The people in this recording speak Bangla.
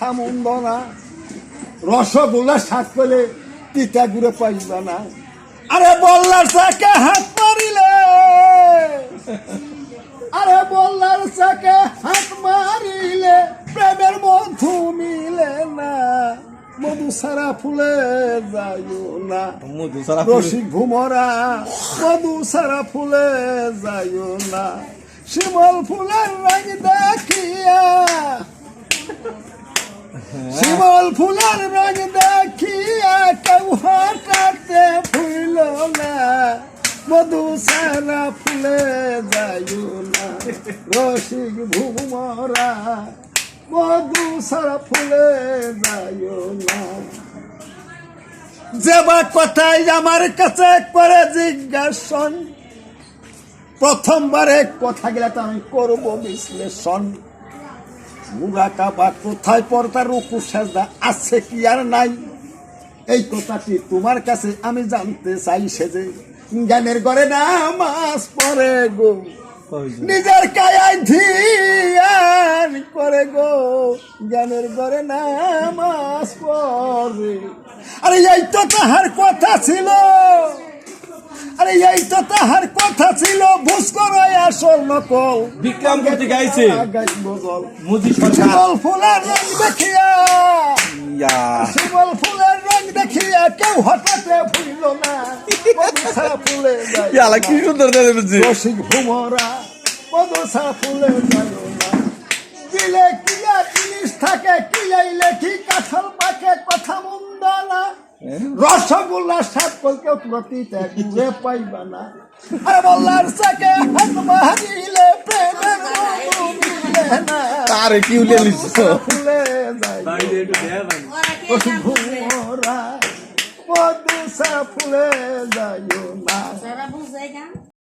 কথা মন্দ না, রসগোল্লা স্বাদ পেলে তিতা গুড়ে পাইবা না। আরে বল্লার চাকে হাত মারিলে, আরে বল্লার চাকে হাত মারিলে প্রেমের মধু মিলে না। মধু সারা ফুলে যাইও না, রসিক ভুমরা মধু সারা ফুলে যাইও না। শিমল ফুলের রঙ দেখিয়া, শিমল ফুলের রঙ দেখিয়া কেউ হঠাতে ফুল না। মধু সারা ফুলে যাইও না, রসিক ভুমরা মধু সারা ফুলে যাইও না। যেবা কথাই আমার কাছে করে জিজ্ঞাসন, প্রথমবারে কথা গেলে তো আমি করবো বিশ্লেষণ। মুরাকাবা কোথায় পর্দা রুকু সেজদা আছে কি আর নাই, এই কথাটি তোমার কাছে আমি জানতে চাই। সেজে জ্ঞানের ঘরে নামাজ পড়ে গো, নিজের কায়ায় ধিয়ান করে গো, জ্ঞানের ঘরে নামাজ পড়ে। আরে এই তো তাহার কথা ছিল, আরে এই তো তাহার কথা ছিল, বুঝ করো আসল নকল। বিক্রম গতি গাইছে শিমল ফুলের রং দেখিয়া, শিমল ফুলের রং দেখিয়া কেউ হঠাতে ভুইল না। ফুলে কি সুন্দর রসিক ভুমরা মধুসা ফুলে যাইও না। দিলে কিয়া জিনিস থাকে, কিলাইলে কি কাঁঠাল পাকে কথা মন্দ না। রসগোল্লা স্বাদ কেউ প্রতিতে ঘুরে পাইবা না। আরে বল্লার চাকে হাত মারিলে প্রেমের মধু মিলে না। আরে কি উলে লিখছো ফুলে যাইও ভুমরা মধুসা ফুলে যাইও না।